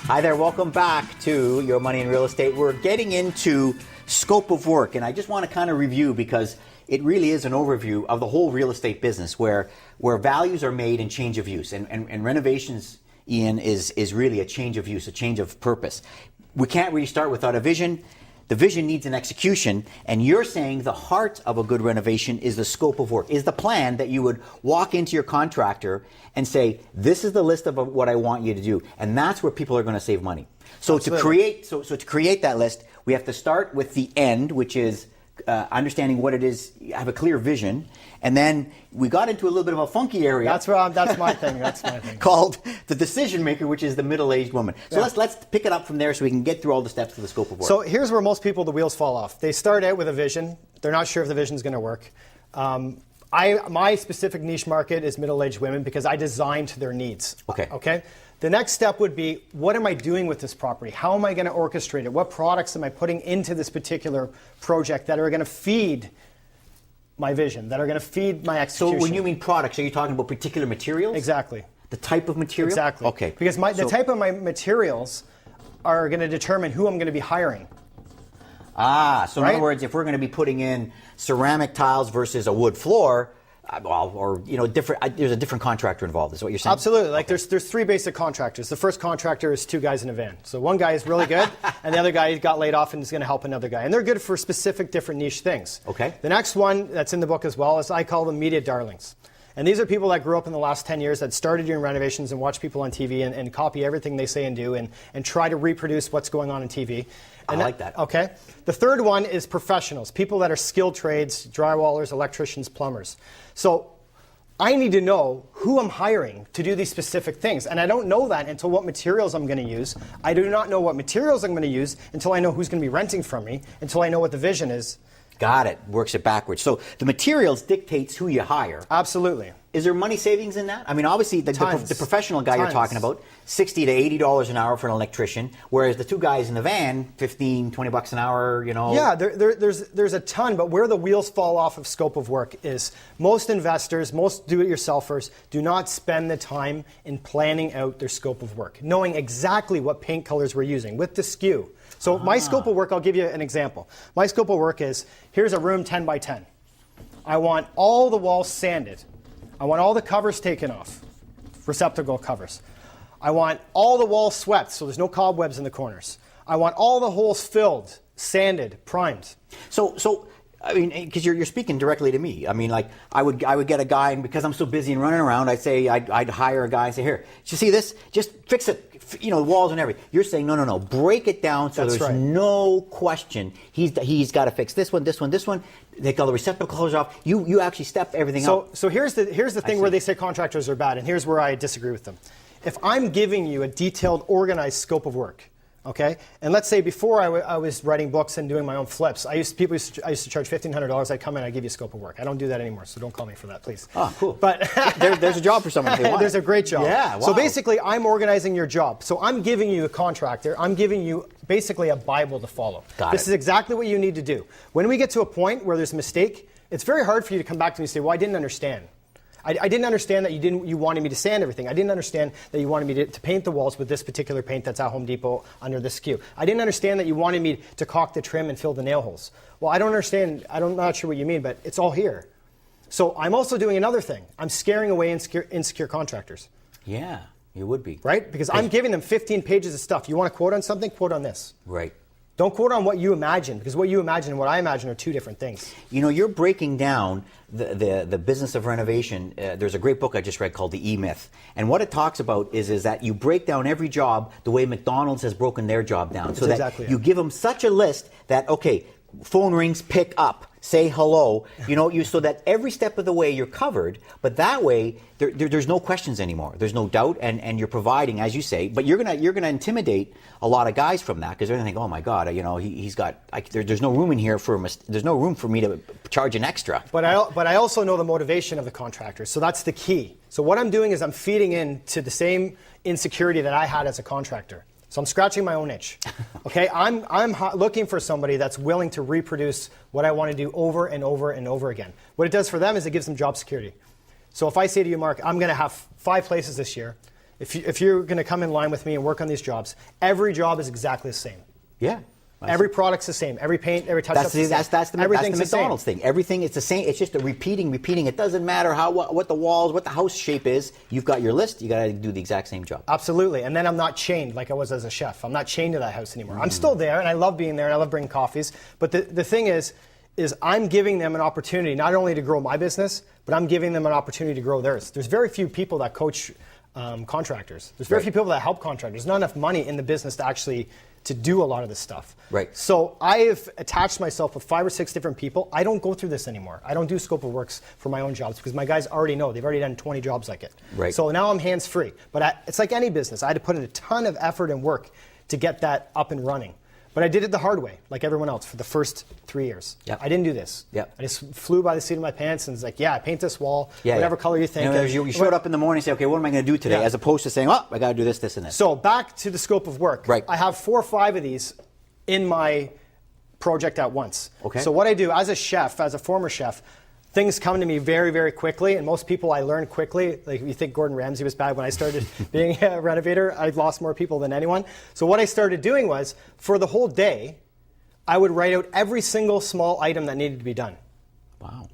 Hi there, welcome back to Your Money in Real Estate. We're getting into scope of work, and I just want to kind of review because it really is an overview of the whole real estate business where values are made and change of use. And renovations, Ian, is really a change of use, a change of purpose. We can't really start without a vision. The vision needs an execution, and you're saying the heart of a good renovation is the scope of work, is the plan that you would walk into your contractor and say, this is the list of what I want you to do. And that's where people are going to save money. So Absolutely. to create that list, we have to start with the end, which is understanding what it is, have a clear vision, and then we got into a little bit of a funky area. That's my thing. That's my thing. Called the decision maker, which is the middle-aged woman. So let's pick it up from there so we can get through all the steps of the scope of work. So here's where most people, the wheels fall off. They start out with a vision. They're not sure if the vision is going to work. My specific niche market is middle-aged women because I design to their needs. Okay. The next step would be, what am I doing with this property? How am I going to orchestrate it? What products am I putting into this particular project that are going to feed my vision, that are going to feed my execution? So when you mean products, are you talking about particular materials? Exactly. The type of material? Exactly. Okay. Because the type of my materials are going to determine who I'm going to be hiring. So in other words, if we're going to be putting in ceramic tiles versus a wood floor, there's a different contractor involved, is what you're saying? Absolutely. Like there's three basic contractors. The first contractor is two guys in a van. So one guy is really good, and the other guy got laid off and is going to help another guy. And they're good for specific different niche things. Okay. The next one that's in the book as well is I call them media darlings. And these are people that grew up in the last 10 years that started doing renovations and watch people on TV and copy everything they say and do and try to reproduce what's going on TV. And I like that. Okay. The third one is professionals, people that are skilled trades, drywallers, electricians, plumbers. So I need to know who I'm hiring to do these specific things. And I don't know that until what materials I'm going to use. I do not know what materials I'm going to use until I know who's going to be renting from me, until I know what the vision is. Got it. Works it backwards. So the materials dictates who you hire. Absolutely. Is there money savings in that? I mean, obviously, the professional guy you're talking about, $60 to $80 an hour for an electrician, whereas the two guys in the van, $15, $20 an hour, Yeah, there's a ton, but where the wheels fall off of scope of work is most investors, most do-it-yourselfers do not spend the time in planning out their scope of work, knowing exactly what paint colors we're using with the skew. So my scope of work, I'll give you an example. My scope of work is, here's a room 10 by 10. I want all the walls sanded. I want all the covers taken off, receptacle covers. I want all the walls swept, so there's no cobwebs in the corners. I want all the holes filled, sanded, primed. So I mean, because you're speaking directly to me. I mean, like I would get a guy, and because I'm so busy and running around, I'd hire a guy and say, here, you see this? Just fix it. The walls and everything. You're saying no. Break it down so That's there's right. no question. He's got to fix this one. Take all the receptacle closures off. You actually step everything up. So here's the thing where they say contractors are bad, and here's where I disagree with them. If I'm giving you a detailed, organized scope of work, okay, and let's say before I was writing books and doing my own flips, I used to charge $1,500. I'd come in, I'd give you a scope of work. I don't do that anymore, so don't call me for that, please. Oh, cool. But there's a job for someone if they want. There's a great job. Yeah. Wow. So basically, I'm organizing your job. So I'm giving you a contractor. I'm giving you basically a Bible to follow. This is exactly what you need to do. When we get to a point where there's a mistake, it's very hard for you to come back to me and say, well, I didn't understand. I didn't understand that you wanted me to sand everything. I didn't understand that you wanted me to paint the walls with this particular paint that's at Home Depot under this skew. I didn't understand that you wanted me to caulk the trim and fill the nail holes. Well, I don't understand. I'm not sure what you mean, but it's all here. So I'm also doing another thing. I'm scaring away insecure contractors. Yeah, you would be. Right? Because I'm giving them 15 pages of stuff. You want to quote on something? Quote on this. Right. Don't quote on what you imagine, because what you imagine and what I imagine are two different things. You're breaking down the business of renovation. There's a great book I just read called The E-Myth. And what it talks about is that you break down every job the way McDonald's has broken their job down. So that you give them such a list that, okay, phone rings, pick up, say hello, so that every step of the way you're covered, but that way there's no questions anymore. There's no doubt, and you're providing, as you say, but you're gonna intimidate a lot of guys from that because they're gonna think, oh my God, he's got, there's no room in here there's no room for me to charge an extra. But I also know the motivation of the contractor, so that's the key. So what I'm doing is I'm feeding into the same insecurity that I had as a contractor. So I'm scratching my own itch. Okay, I'm looking for somebody that's willing to reproduce what I want to do over and over and over again. What it does for them is it gives them job security. So if I say to you, Mark, I'm going to have 5 places this year. if you're going to come in line with me and work on these jobs, every job is exactly the same. Yeah. Every product's the same. Every paint, every touch-up is the same. That's the McDonald's thing. Everything is the same. It's just a repeating. It doesn't matter what the walls, what the house shape is. You've got your list. You got to do the exact same job. Absolutely. And then I'm not chained like I was as a chef. I'm not chained to that house anymore. I'm still there, and I love being there, and I love bringing coffees. But the thing is I'm giving them an opportunity not only to grow my business, but I'm giving them an opportunity to grow theirs. There's very few people that coach contractors. There's very few people that help contractors. There's not enough money in the business to actually to do a lot of this stuff. Right. So I have attached myself with 5 or 6 different people. I don't go through this anymore. I don't do scope of works for my own jobs because my guys already know. They've already done 20 jobs like it. Right. So now I'm hands-free. But it's like any business. I had to put in a ton of effort and work to get that up and running. But I did it the hard way, like everyone else, for the first 3 years. Yep. I didn't do this. Yep. I just flew by the seat of my pants and was like, yeah, paint this wall, whatever color you think. You showed up in the morning and say, okay, what am I going to do today? As opposed to saying, oh, I got to do this, this, and this. So back to the scope of work. Right. I have 4 or 5 of these in my project at once. Okay. So what I do as a chef, as a former chef, things come to me very, very quickly, and most people I learn quickly. Like, you think Gordon Ramsay was bad when I started being a renovator? I've lost more people than anyone. So what I started doing was, for the whole day, I would write out every single small item that needed to be done. Wow.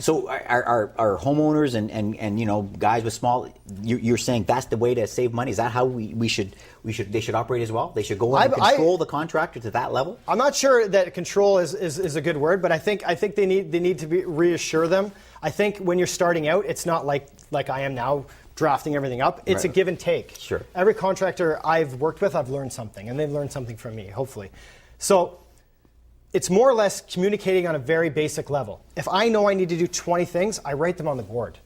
So are homeowners and guys with small, you're saying that's the way to save money? Is that how they should operate as well? They should go in and control the contractor to that level? I'm not sure that control is a good word, but I think they need to reassure them. I think when you're starting out, it's not like I am now, drafting everything up. It's a give and take. Sure. Every contractor I've worked with, I've learned something, and they've learned something from me, hopefully. So it's more or less communicating on a very basic level. If I know I need to do 20 things, I write them on the board.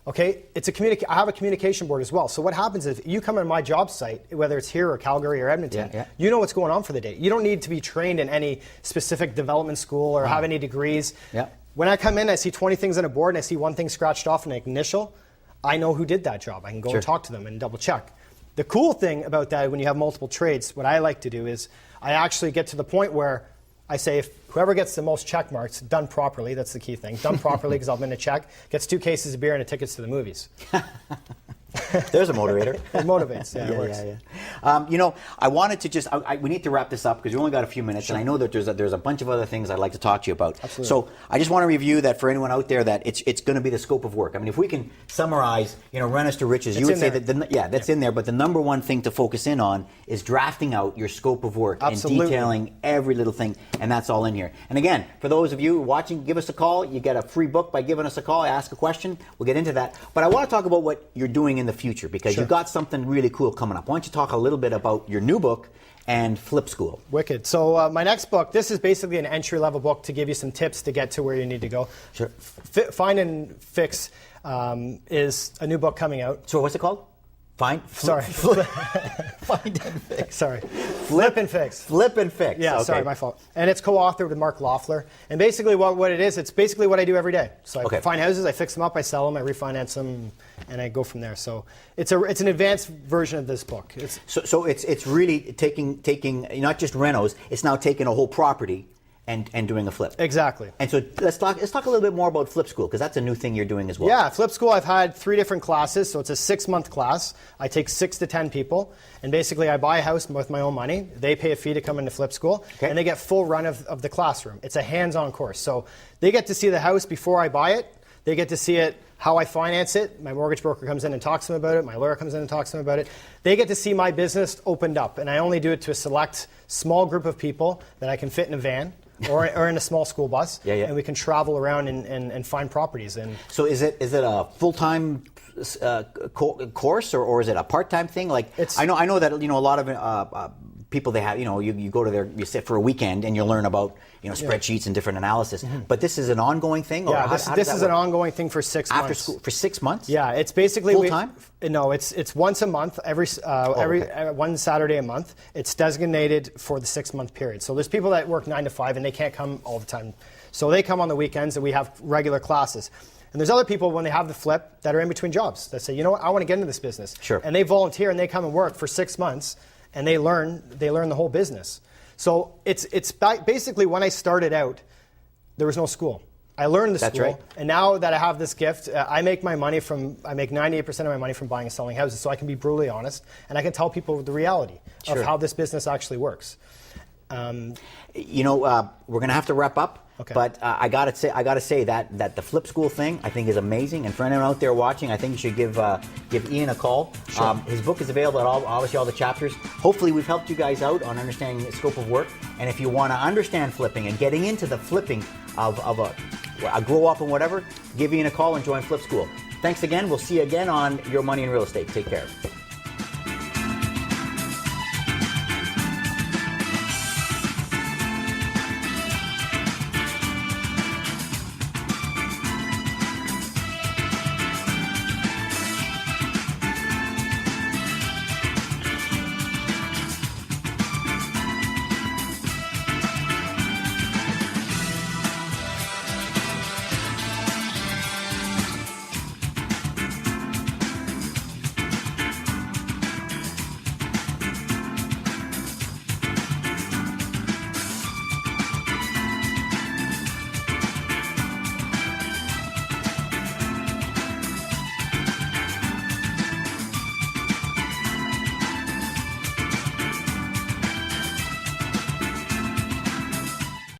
Okay? I have a communication board as well. So what happens is, if you come on my job site, whether it's here or Calgary or Edmonton, you know what's going on for the day. You don't need to be trained in any specific development school or have any degrees. Yeah. When I come in, I see 20 things on a board and I see one thing scratched off in an initial, I know who did that job. I can go and talk to them and double check. The cool thing about that, when you have multiple trades, what I like to do is I actually get to the point where I say, if whoever gets the most check marks, done properly, that's the key thing, done properly because I've been a check, gets 2 cases of beer and a tickets to the movies. There's a motivator. It motivates, it works. I wanted to we need to wrap this up because we only got a few minutes, and I know that there's a bunch of other things I'd like to talk to you about. Absolutely. So I just want to review that for anyone out there, that it's going to be the scope of work. I mean, if we can summarize, Rent Us to Riches, you would say that that's in there, but the number one thing to focus in on is drafting out your scope of work and detailing every little thing, and that's all in here. And again, for those of you watching, give us a call. You get a free book by giving us a call. Ask a question. We'll get into that. But I want to talk about what you're doing in the future, because you've got something really cool coming up. Why don't you talk a little bit about your new book and Flip School? Wicked. So my next book, this is basically an entry-level book to give you some tips to get to where you need to go. Sure. Find and Fix is a new book coming out. So what's it called? Find and Fix. Sorry. Flip and Fix. Flip and Fix. Yeah, okay. Sorry, my fault. And it's co-authored with Mark Loeffler. And basically what it is, it's basically what I do every day. So I find houses, I fix them up, I sell them, I refinance them, and I go from there. So it's an advanced version of this book. So it's really taking not just renos, it's now taking a whole property and doing a flip. Exactly. And so let's talk a little bit more about Flip School, because that's a new thing you're doing as well. Yeah, Flip School, I've had 3 different classes. So it's a 6-month class. I take 6 to 10 people. And basically I buy a house with my own money. They pay a fee to come into Flip School. Okay. And they get full run of the classroom. It's a hands-on course. So they get to see the house before I buy it. They get to see it, how I finance it. My mortgage broker comes in and talks to them about it. My lawyer comes in and talks to them about it. They get to see my business opened up. And I only do it to a select small group of people that I can fit in a van. or in a small school bus, and we can travel around and find properties. And so is it a full-time course, or is it a part-time thing? Like, I know that a lot of people, they have, you go to you sit for a weekend and you learn about spreadsheets and different analysis. Mm-hmm. But this is an ongoing thing. Or this is an ongoing thing for 6 months. After school for 6 months. Yeah, it's basically full time. No, it's once a month, every one Saturday a month. It's designated for the 6-month period. So there's people that work 9 to 5 and they can't come all the time. So they come on the weekends and we have regular classes. And there's other people, when they have the flip, that are in between jobs that say, what, I want to get into this business. Sure. And they volunteer and they come and work for 6 months and they learn the whole business. So it's basically, when I started out, there was no school. I learned the That's school, right. and now that I have this gift, I make 98% of my money from buying and selling houses, so I can be brutally honest, and I can tell people the reality Sure. of how this business actually works. You know, we're going to have to wrap up. Okay. But I gotta say that the flip school thing I think is amazing, and for anyone out there watching, I think you should give Ian a call. Sure. His book is available at obviously all the chapters. Hopefully, we've helped you guys out on understanding the scope of work. And if you want to understand flipping and getting into the flipping of a grow up and whatever, give Ian a call and join Flip School. Thanks again. We'll see you again on Your Money in Real Estate. Take care.